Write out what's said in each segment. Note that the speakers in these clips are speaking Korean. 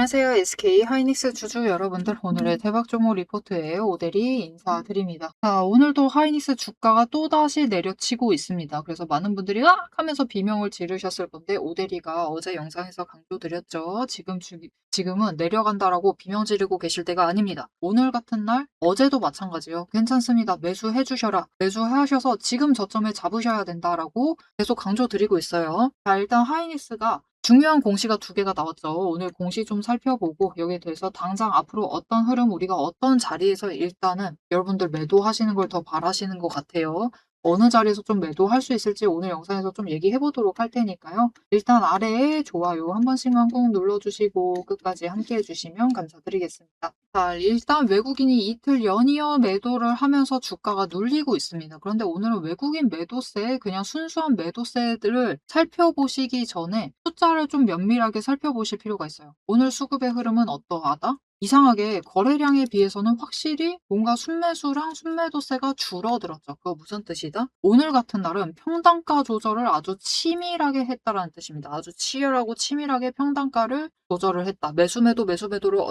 안녕하세요. SK 하이닉스 주주 여러분들, 오늘의 대박 종목 리포트예요. 오대리 인사드립니다. 자, 오늘도 하이닉스 주가가 또다시 내려치고 있습니다. 그래서 많은 분들이 악 하면서 비명을 지르셨을 건데, 오대리가 어제 영상에서 강조드렸죠. 지금은 내려간다라고 비명 지르고 계실 때가 아닙니다. 오늘 같은 날, 어제도 마찬가지요. 괜찮습니다. 매수해 주셔라. 매수하셔서 지금 저점에 잡으셔야 된다라고 계속 강조드리고 있어요. 자, 일단 하이닉스가 중요한 공시가 두 개가 나왔죠. 오늘 공시 좀 살펴보고 여기에 대해서 당장 앞으로 어떤 흐름, 우리가 어떤 자리에서 일단은 여러분들 매도하시는 걸 더 바라시는 것 같아요. 어느 자리에서 좀 매도할 수 있을지 오늘 영상에서 좀 얘기해 보도록 할 테니까요. 일단 아래에 좋아요 한 번씩만 꾹 눌러주시고 끝까지 함께 해주시면 감사드리겠습니다. 자, 일단 외국인이 이틀 연이어 매도를 하면서 주가가 눌리고 있습니다. 그런데 오늘은 외국인 매도세, 그냥 순수한 매도세들을 살펴보시기 전에 숫자를 좀 면밀하게 살펴보실 필요가 있어요. 오늘 수급의 흐름은 어떠하다? 이상하게 거래량에 비해서는 확실히 뭔가 순매수랑 순매도세가 줄어들었죠. 그거 무슨 뜻이다? 오늘 같은 날은 평단가 조절을 아주 치밀하게 했다라는 뜻입니다. 아주 치열하고 치밀하게 평단가를 조절을 했다. 매수매도를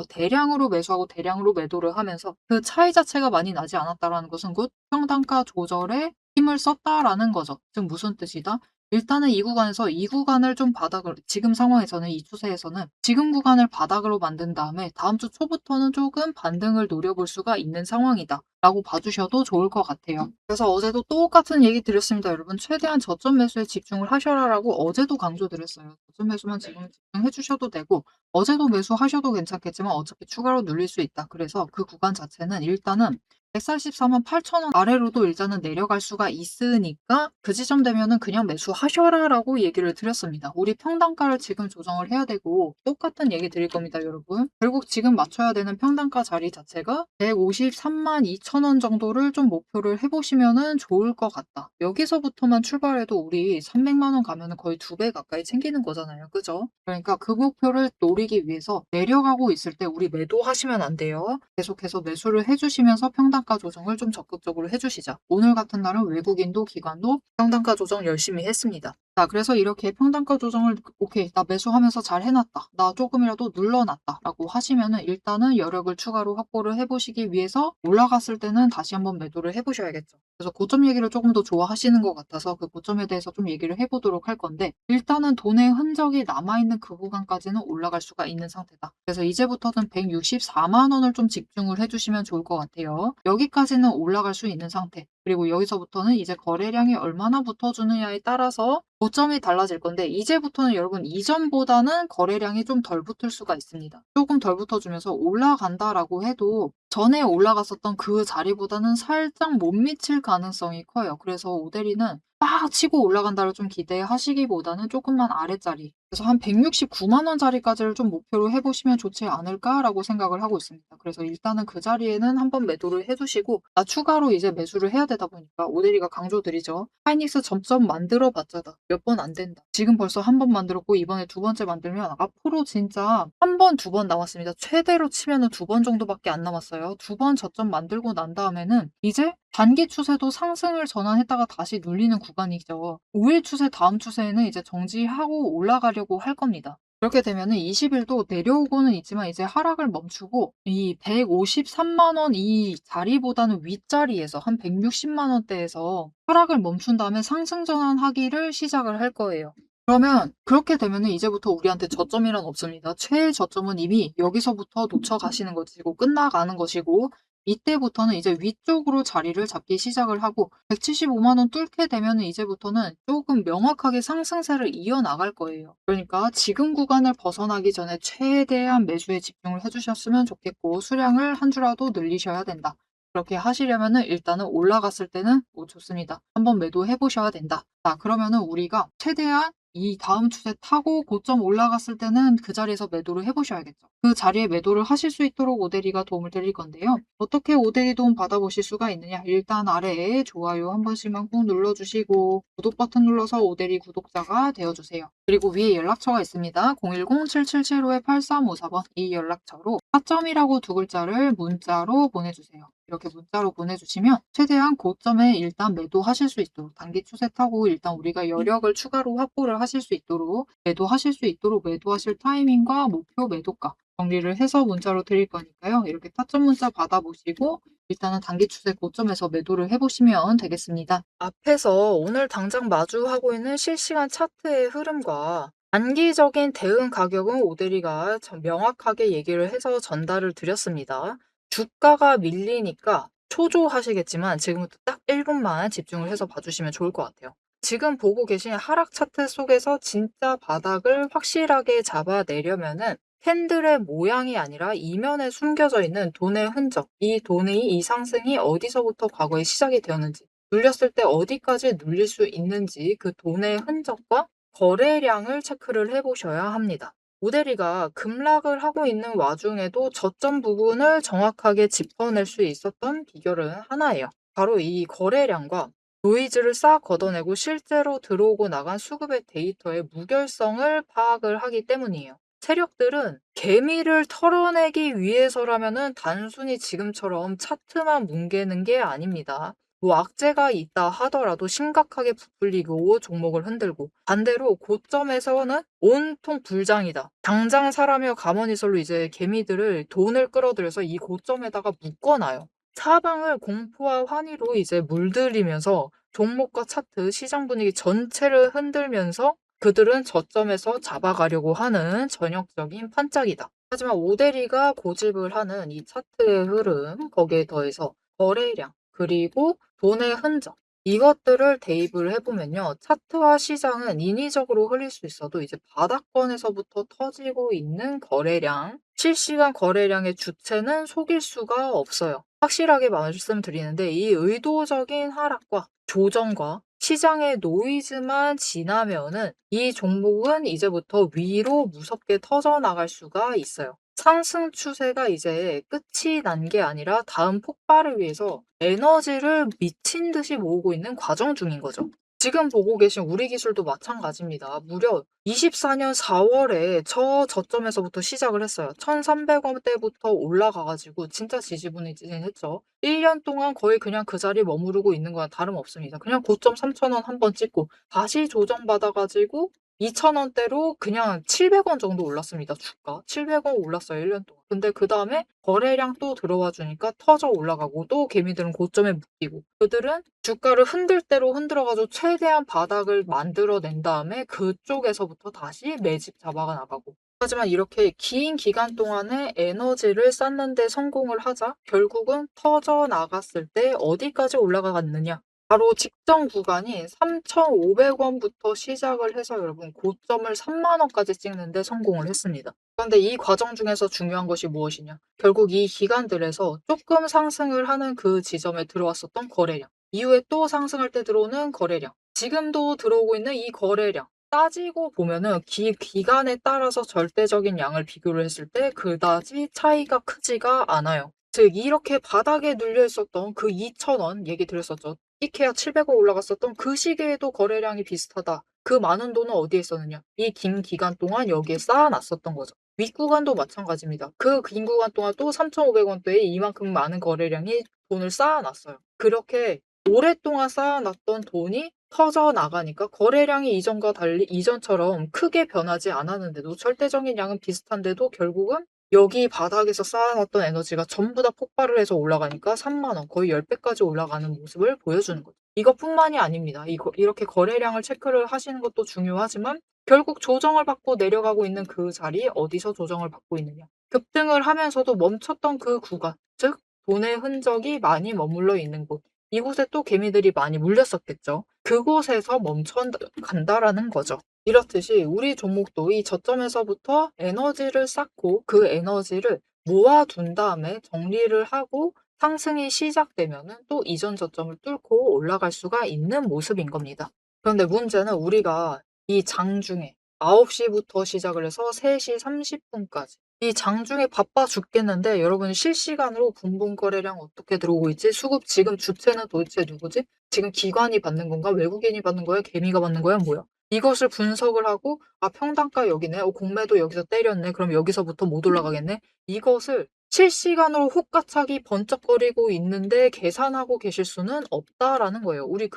대량으로 매수하고 대량으로 매도를 하면서 그 차이 자체가 많이 나지 않았다라는 것은 곧 평단가 조절에 힘을 썼다라는 거죠. 즉 무슨 뜻이다? 일단은 이 구간에서 이 구간을 좀 바닥을, 지금 상황에서는 이 추세에서는 지금 구간을 바닥으로 만든 다음에 다음 주 초부터는 조금 반등을 노려볼 수가 있는 상황이다 라고 봐주셔도 좋을 것 같아요. 그래서 어제도 똑같은 얘기 드렸습니다. 여러분, 최대한 저점 매수에 집중을 하셔라라고 어제도 강조드렸어요. 저점 매수만 지금 집중해 주셔도 되고 어제도 매수하셔도 괜찮겠지만 어차피 추가로 눌릴 수 있다. 그래서 그 구간 자체는 일단은 144만 8천 원 아래로도 일단은 내려갈 수가 있으니까 그 지점 되면은 그냥 매수하셔라라고 얘기를 드렸습니다. 우리 평단가를 지금 조정을 해야 되고 똑같은 얘기 드릴 겁니다, 여러분. 결국 지금 맞춰야 되는 평단가 자리 자체가 153만 2천 원 정도를 좀 목표를 해보시면은 좋을 것 같다. 여기서부터만 출발해도 우리 300만 원 가면은 거의 2배 가까이 챙기는 거잖아요. 그죠? 그러니까 그 목표를 노리기 위해서 내려가고 있을 때 우리 매도하시면 안 돼요. 계속해서 매수를 해주시면서 평단가 조정을 좀 적극적으로 해주시자. 오늘 같은 날은 외국인도 기관도 평단가 조정 열심히 했습니다. 자, 그래서 이렇게 평단가 조정을 오케이, 나 매수하면서 잘 해놨다. 나 조금이라도 눌러놨다. 라고 하시면은 일단은 여력을 추가로 확보를 해보시기 위해서 올라갔을 때는 다시 한번 매도를 해보셔야겠죠. 그래서 고점 얘기를 조금 더 좋아하시는 것 같아서 그 고점에 대해서 좀 얘기를 해보도록 할 건데 일단은 돈의 흔적이 남아있는 그 구간까지는 올라갈 수가 있는 상태다. 그래서 이제부터는 164만 원을 좀 집중을 해주시면 좋을 것 같아요. 여기까지는 올라갈 수 있는 상태. 그리고 여기서부터는 이제 거래량이 얼마나 붙어주느냐에 따라서 고점이 달라질 건데 이제부터는 여러분 이전보다는 거래량이 좀 덜 붙을 수가 있습니다. 조금 덜 붙어주면서 올라간다라고 해도 전에 올라갔었던 그 자리보다는 살짝 못 미칠 가능성이 커요. 그래서 오데리는 빡 치고 올라간다를 좀 기대하시기보다는 조금만 아래자리, 그래서 한 169만 원짜리까지를 좀 목표로 해보시면 좋지 않을까라고 생각을 하고 있습니다. 그래서 일단은 그 자리에는 한번 매도를 해두시고 추가로 이제 매수를 해야 되다 보니까 오데리가 강조드리죠. 하이닉스 점점 만들어 봤자다. 몇 번 안 된다. 지금 벌써 한 번 만들었고 이번에 두 번째 만들면 앞으로 진짜 한 번, 두 번 남았습니다. 최대로 치면은 두 번 정도밖에 안 남았어요. 두 번 저점 만들고 난 다음에는 이제 단기 추세도 상승을 전환했다가 다시 눌리는 구간이죠. 5일 추세 다음 추세에는 이제 정지하고 올라가려고 할 겁니다. 그렇게 되면은 20일도 내려오고는 있지만 이제 하락을 멈추고 이 153만 원 이 자리보다는 윗자리에서 한 160만 원대에서 하락을 멈춘 다음에 상승 전환하기를 시작을 할 거예요. 그러면 그렇게 되면은 이제부터 우리한테 저점이란 없습니다. 최애 저점은 이미 여기서부터 놓쳐가시는 것이고 끝나가는 것이고 이때부터는 이제 위쪽으로 자리를 잡기 시작을 하고 175만 원 뚫게 되면은 이제부터는 조금 명확하게 상승세를 이어나갈 거예요. 그러니까 지금 구간을 벗어나기 전에 최대한 매수에 집중을 해주셨으면 좋겠고 수량을 한 주라도 늘리셔야 된다. 그렇게 하시려면은 일단은 올라갔을 때는 좋습니다. 한번 매도해 보셔야 된다. 자, 그러면은 우리가 최대한 이 다음 추세 타고 고점 올라갔을 때는 그 자리에서 매도를 해보셔야겠죠. 그 자리에 매도를 하실 수 있도록 오데리가 도움을 드릴 건데요. 어떻게 오데리 도움 받아보실 수가 있느냐? 일단 아래에 좋아요 한 번씩만 꾹 눌러주시고 구독 버튼 눌러서 오데리 구독자가 되어주세요. 그리고 위에 연락처가 있습니다. 010-7775-8354번 이 연락처로 4점이라고 두 글자를 문자로 보내주세요. 이렇게 문자로 보내주시면 최대한 고점에 일단 매도하실 수 있도록 단기 추세 타고 일단 우리가 여력을 추가로 확보를 하실 수 있도록 매도하실 수 있도록 매도하실 타이밍과 목표 매도가 정리를 해서 문자로 드릴 거니까요. 이렇게 타점 문자 받아보시고 일단은 단기 추세 고점에서 매도를 해보시면 되겠습니다. 앞에서 오늘 당장 마주하고 있는 실시간 차트의 흐름과 단기적인 대응 가격은 오대리가 명확하게 얘기를 해서 전달을 드렸습니다. 주가가 밀리니까 초조하시겠지만 지금부터 딱 1분만 집중을 해서 봐주시면 좋을 것 같아요. 지금 보고 계신 하락 차트 속에서 진짜 바닥을 확실하게 잡아내려면은 캔들의 모양이 아니라 이면에 숨겨져 있는 돈의 흔적, 이 상승이 어디서부터 과거에 시작이 되었는지, 눌렸을 때 어디까지 눌릴 수 있는지 그 돈의 흔적과 거래량을 체크를 해보셔야 합니다. 모델이가 급락을 하고 있는 와중에도 저점 부분을 정확하게 짚어낼 수 있었던 비결은 하나예요. 바로 이 거래량과 노이즈를 싹 걷어내고 실제로 들어오고 나간 수급의 데이터의 무결성을 파악을 하기 때문이에요. 세력들은 개미를 털어내기 위해서라면은 단순히 지금처럼 차트만 뭉개는 게 아닙니다. 뭐 악재가 있다 하더라도 심각하게 부풀리고 종목을 흔들고, 반대로 고점에서는 온통 불장이다. 당장 사라며 가머니설로 이제 개미들을 돈을 끌어들여서 이 고점에다가 묶어놔요. 사방을 공포와 환희로 이제 물들이면서 종목과 차트, 시장 분위기 전체를 흔들면서 그들은 저점에서 잡아가려고 하는 전형적인 판짝이다. 하지만 오대리가 고집을 하는 이 차트의 흐름, 거기에 더해서 거래량, 그리고 돈의 흔적, 이것들을 대입을 해보면요. 차트와 시장은 인위적으로 흘릴 수 있어도 이제 바닥권에서부터 터지고 있는 거래량, 실시간 거래량의 주체는 속일 수가 없어요. 확실하게 말씀드리는데 이 의도적인 하락과 조정과 시장의 노이즈만 지나면은 이 종목은 이제부터 위로 무섭게 터져나갈 수가 있어요. 상승 추세가 이제 끝이 난 게 아니라 다음 폭발을 위해서 에너지를 미친 듯이 모으고 있는 과정 중인 거죠. 지금 보고 계신 우리 기술도 마찬가지입니다. 무려 24년 4월에 저점에서부터 시작을 했어요. 1,300원대부터 올라가가지고 진짜 지지부진했죠. 1년 동안 거의 그냥 그 자리에 머무르고 있는 거랑 다름없습니다. 그냥 고점 3,000원 한번 찍고 다시 조정받아가지고 2,000원대로 그냥 700원 정도 올랐습니다. 주가. 700원 올랐어요. 1년 동안. 근데 그 다음에 거래량 또 들어와 주니까 터져 올라가고 또 개미들은 고점에 묶이고 그들은 주가를 흔들 대로 흔들어가지고 최대한 바닥을 만들어낸 다음에 그쪽에서부터 다시 매집 잡아가 나가고, 하지만 이렇게 긴 기간 동안에 에너지를 쌓는 데 성공을 하자 결국은 터져 나갔을 때 어디까지 올라가갔느냐, 바로 직전 구간이 3,500원부터 시작을 해서 여러분 고점을 3만 원까지 찍는데 성공을 했습니다. 그런데 이 과정 중에서 중요한 것이 무엇이냐? 결국 이 기간들에서 조금 상승을 하는 그 지점에 들어왔었던 거래량, 이후에 또 상승할 때 들어오는 거래량, 지금도 들어오고 있는 이 거래량, 따지고 보면은 기간에 따라서 절대적인 양을 비교를 했을 때 그다지 차이가 크지가 않아요. 즉 이렇게 바닥에 눌려 있었던 그 2,000원 얘기 드렸었죠. 이케아 700원 올라갔었던 그 시기에도 거래량이 비슷하다. 그 많은 돈은 어디에 있었느냐? 이 긴 기간 동안 여기에 쌓아놨었던 거죠. 윗구간도 마찬가지입니다. 그 긴 구간 동안 또 3,500원대에 이만큼 많은 거래량이 돈을 쌓아놨어요. 그렇게 오랫동안 쌓아놨던 돈이 터져 나가니까 거래량이 이전과 달리 이전처럼 크게 변하지 않았는데도, 절대적인 양은 비슷한데도 결국은 여기 바닥에서 쌓아놨던 에너지가 전부 다 폭발을 해서 올라가니까 3만 원, 거의 10배까지 올라가는 모습을 보여주는 거죠. 이것뿐만이 아닙니다. 이렇게 거래량을 체크를 하시는 것도 중요하지만 결국 조정을 받고 내려가고 있는 그 자리, 어디서 조정을 받고 있느냐. 급등을 하면서도 멈췄던 그 구간, 즉 돈의 흔적이 많이 머물러 있는 곳. 이곳에 또 개미들이 많이 물렸었겠죠. 그곳에서 멈춰 간다라는 거죠. 이렇듯이 우리 종목도 이 저점에서부터 에너지를 쌓고 그 에너지를 모아둔 다음에 정리를 하고 상승이 시작되면은 또 이전 저점을 뚫고 올라갈 수가 있는 모습인 겁니다. 그런데 문제는 우리가 이 장중에 9시부터 시작을 해서 3시 30분까지 이 장중에 바빠 죽겠는데 여러분 실시간으로 분봉 거래량 어떻게 들어오고 있지? 수급 지금 주체는 도대체 누구지? 지금 기관이 받는 건가? 외국인이 받는 거야? 개미가 받는 거야? 뭐야? 이것을 분석을 하고 평단가 여기네. 공매도 여기서 때렸네. 그럼 여기서부터 못 올라가겠네. 이것을 실시간으로 혹가차기 번쩍거리고 있는데 계산하고 계실 수는 없다라는 거예요. 우리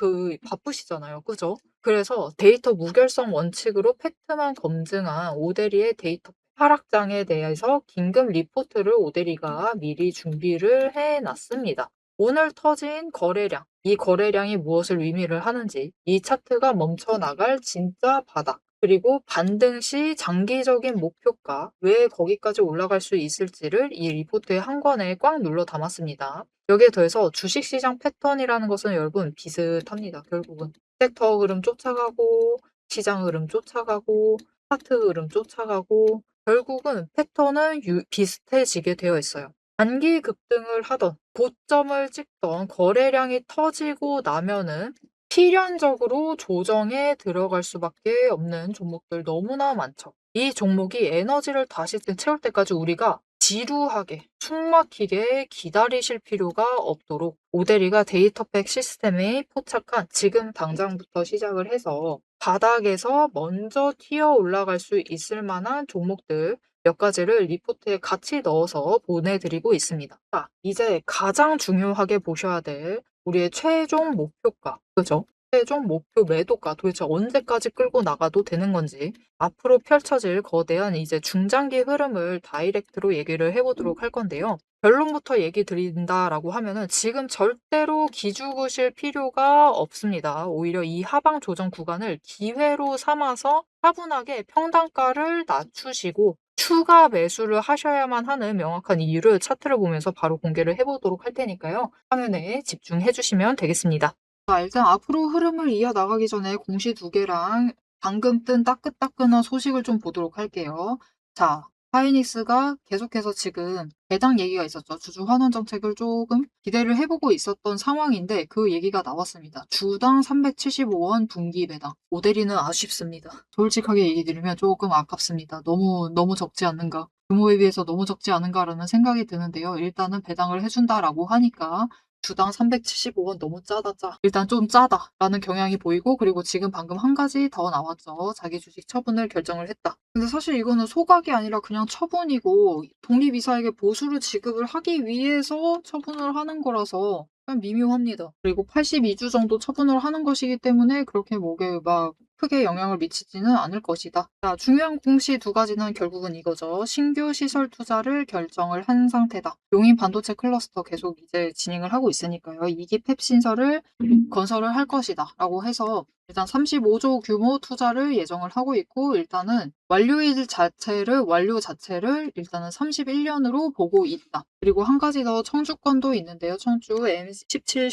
바쁘시잖아요. 그죠? 그래서 데이터 무결성 원칙으로 팩트만 검증한 오대리의 데이터 하락장에 대해서 긴급 리포트를 오데리가 미리 준비를 해 놨습니다. 오늘 터진 거래량, 이 거래량이 무엇을 의미를 하는지, 이 차트가 멈춰 나갈 진짜 바닥, 그리고 반등 시 장기적인 목표가 왜 거기까지 올라갈 수 있을지를 이 리포트의 한 권에 꽉 눌러 담았습니다. 여기에 더해서 주식시장 패턴이라는 것은 여러분 비슷합니다. 결국은 섹터 흐름 쫓아가고 시장 흐름 쫓아가고 차트 흐름 쫓아가고 결국은 패턴은 비슷해지게 되어 있어요. 단기 급등을 하던 고점을 찍던 거래량이 터지고 나면은 필연적으로 조정에 들어갈 수밖에 없는 종목들 너무나 많죠. 이 종목이 에너지를 다시 채울 때까지 우리가 지루하게 숨막히게 기다리실 필요가 없도록 오데리가 데이터팩 시스템에 포착한 지금 당장부터 시작을 해서 바닥에서 먼저 튀어 올라갈 수 있을 만한 종목들 몇 가지를 리포트에 같이 넣어서 보내드리고 있습니다. 자, 이제 가장 중요하게 보셔야 될 우리의 최종 목표가, 그죠? 최종 목표 매도가 도대체 언제까지 끌고 나가도 되는 건지 앞으로 펼쳐질 거대한 이제 중장기 흐름을 다이렉트로 얘기를 해보도록 할 건데요. 결론부터 얘기 드린다라고 하면은 지금 절대로 기죽으실 필요가 없습니다. 오히려 이 하방 조정 구간을 기회로 삼아서 차분하게 평단가를 낮추시고 추가 매수를 하셔야만 하는 명확한 이유를 차트를 보면서 바로 공개를 해보도록 할 테니까요. 화면에 집중해 주시면 되겠습니다. 자, 일단 앞으로 흐름을 이어나가기 전에 공시 두 개랑 방금 뜬 따끈따끈한 소식을 좀 보도록 할게요. 자, 하이닉스가 계속해서 지금 배당 얘기가 있었죠. 주주 환원 정책을 조금 기대를 해보고 있었던 상황인데 그 얘기가 나왔습니다. 주당 375원 분기 배당. 오데리는 아쉽습니다. 솔직하게 얘기 드리면 조금 아깝습니다. 너무 적지 않는가. 규모에 비해서 너무 적지 않은가라는 생각이 드는데요. 일단은 배당을 해준다라고 하니까 주당 375원 너무 짜다 짜. 일단 좀 짜다라는 경향이 보이고 그리고 지금 방금 한 가지 더 나왔죠. 자기 주식 처분을 결정을 했다. 근데 사실 이거는 소각이 아니라 그냥 처분이고 독립이사에게 보수를 지급을 하기 위해서 처분을 하는 거라서 그냥 미묘합니다. 그리고 82주 정도 처분을 하는 것이기 때문에 그렇게 목에 막 크게 영향을 미치지는 않을 것이다. 자, 중요한 공시 두 가지는 결국은 이거죠. 신규 시설 투자를 결정을 한 상태다. 용인 반도체 클러스터 계속 이제 진행을 하고 있으니까요. 2기 팹 신설을 건설을 할 것이다. 라고 해서 일단 35조 규모 투자를 예정을 하고 있고 일단은 완료 자체를 일단은 31년으로 보고 있다. 그리고 한 가지 더 청주권도 있는데요. 청주 M17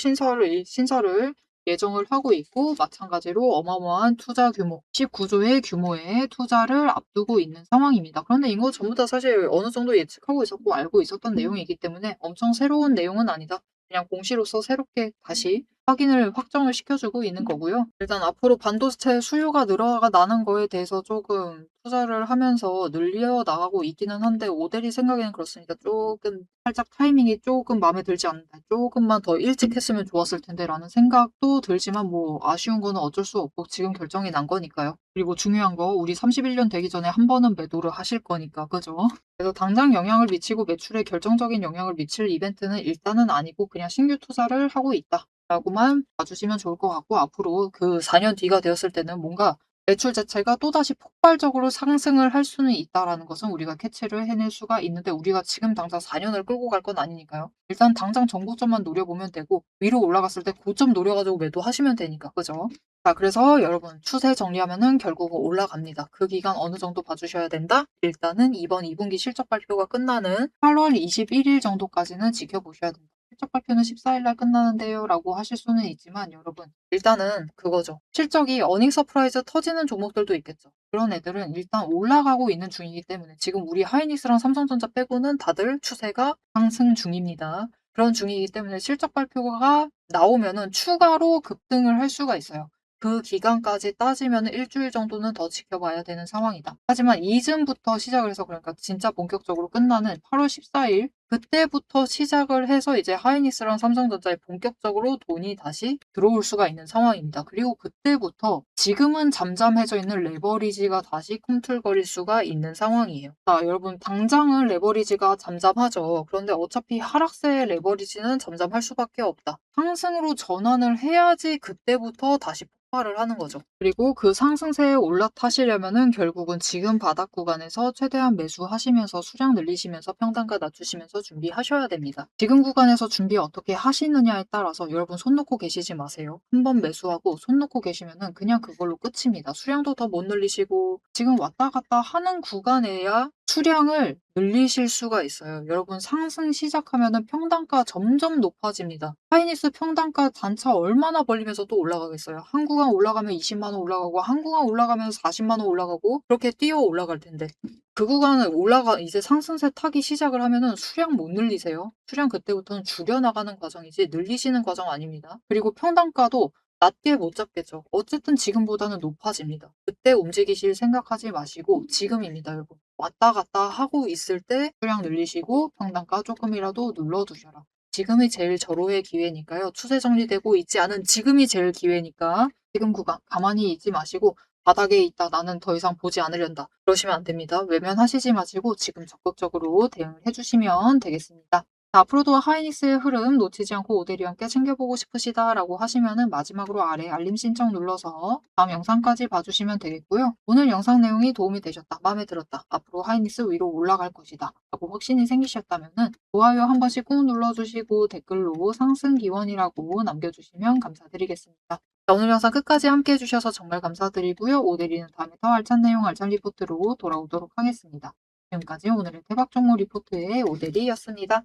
신설을 예정을 하고 있고 마찬가지로 어마어마한 투자 규모, 19조의 규모의 투자를 앞두고 있는 상황입니다. 그런데 이거 전부 다 사실 어느 정도 예측하고 있었고 알고 있었던 내용이기 때문에 엄청 새로운 내용은 아니다. 그냥 공시로서 새롭게 다시 확정을 시켜주고 있는 거고요. 일단 앞으로 반도체 수요가 늘어나는 거에 대해서 조금 투자를 하면서 늘려 나가고 있기는 한데 오데리 생각에는 그렇습니다. 조금 살짝 타이밍이 조금 마음에 들지 않는다. 조금만 더 일찍 했으면 좋았을 텐데라는 생각도 들지만 뭐 아쉬운 거는 어쩔 수 없고 지금 결정이 난 거니까요. 그리고 중요한 거 우리 31년 되기 전에 한 번은 매도를 하실 거니까 그죠? 그래서 당장 영향을 미치고 매출에 결정적인 영향을 미칠 이벤트는 일단은 아니고 그냥 신규 투자를 하고 있다. 라고만 봐주시면 좋을 것 같고 앞으로 그 4년 뒤가 되었을 때는 뭔가 매출 자체가 또다시 폭발적으로 상승을 할 수는 있다라는 것은 우리가 캐치를 해낼 수가 있는데 우리가 지금 당장 4년을 끌고 갈 건 아니니까요. 일단 당장 전고점만 노려보면 되고 위로 올라갔을 때 고점 노려가지고 매도하시면 되니까 그죠? 자, 그래서 여러분 추세 정리하면은 결국은 올라갑니다. 그 기간 어느 정도 봐주셔야 된다? 일단은 이번 2분기 실적 발표가 끝나는 8월 21일 정도까지는 지켜보셔야 된다. 실적 발표는 14일 날 끝나는데요 라고 하실 수는 있지만 여러분 일단은 그거죠. 실적이 어닝 서프라이즈 터지는 종목들도 있겠죠. 그런 애들은 일단 올라가고 있는 중이기 때문에 지금 우리 하이닉스랑 삼성전자 빼고는 다들 추세가 상승 중입니다. 그런 중이기 때문에 실적 발표가 나오면은 추가로 급등을 할 수가 있어요. 그 기간까지 따지면 일주일 정도는 더 지켜봐야 되는 상황이다. 하지만 이즈음부터 시작을 해서 그러니까 진짜 본격적으로 끝나는 8월 14일 그때부터 시작을 해서 이제 하이닉스랑 삼성전자에 본격적으로 돈이 다시 들어올 수가 있는 상황입니다. 그리고 그때부터 지금은 잠잠해져 있는 레버리지가 다시 꿈틀거릴 수가 있는 상황이에요. 자, 여러분 당장은 레버리지가 잠잠하죠. 그런데 어차피 하락세의 레버리지는 잠잠할 수밖에 없다. 상승으로 전환을 해야지 그때부터 다시 폭발을 하는 거죠. 그리고 그 상승세에 올라타시려면은 결국은 지금 바닥 구간에서 최대한 매수하시면서 수량 늘리시면서 평단가 낮추시면서 준비하셔야 됩니다. 지금 구간에서 준비 어떻게 하시느냐에 따라서 여러분 손 놓고 계시지 마세요. 한 번 매수하고 손 놓고 계시면은 그냥 그걸로 끝입니다. 수량도 더 못 늘리시고 지금 왔다 갔다 하는 구간에야 수량을 늘리실 수가 있어요. 여러분 상승 시작하면은 평단가 점점 높아집니다. 하이닉스 평단가 단차 얼마나 벌리면서 또 올라가겠어요. 한 구간 올라가면 20만 원 올라가고 한 구간 올라가면 40만 원 올라가고 그렇게 뛰어 올라갈 텐데 그 구간을 이제 상승세 타기 시작을 하면은 수량 못 늘리세요. 수량 그때부터는 줄여나가는 과정이지 늘리시는 과정 아닙니다. 그리고 평단가도 낮게 못 잡겠죠. 어쨌든 지금보다는 높아집니다. 그때 움직이실 생각하지 마시고 지금입니다, 여러분. 왔다 갔다 하고 있을 때 수량 늘리시고 평단가 조금이라도 눌러두셔라. 지금이 제일 절호의 기회니까요. 추세 정리되고 있지 않은 지금이 제일 기회니까 지금 구간 가만히 있지 마시고 바닥에 있다 나는 더 이상 보지 않으련다. 그러시면 안 됩니다. 외면하시지 마시고 지금 적극적으로 대응을 해주시면 되겠습니다. 자, 앞으로도 하이닉스의 흐름 놓치지 않고 오대리 함께 챙겨보고 싶으시다라고 하시면은 마지막으로 아래 알림 신청 눌러서 다음 영상까지 봐주시면 되겠고요. 오늘 영상 내용이 도움이 되셨다, 마음에 들었다, 앞으로 하이닉스 위로 올라갈 것이다 라고 확신이 생기셨다면은 좋아요 한 번씩 꾹 눌러주시고 댓글로 상승 기원이라고 남겨주시면 감사드리겠습니다. 자, 오늘 영상 끝까지 함께 해주셔서 정말 감사드리고요. 오대리는 다음에 더 알찬 내용 알찬 리포트로 돌아오도록 하겠습니다. 지금까지 오늘의 대박 종목 리포트의 오대리였습니다.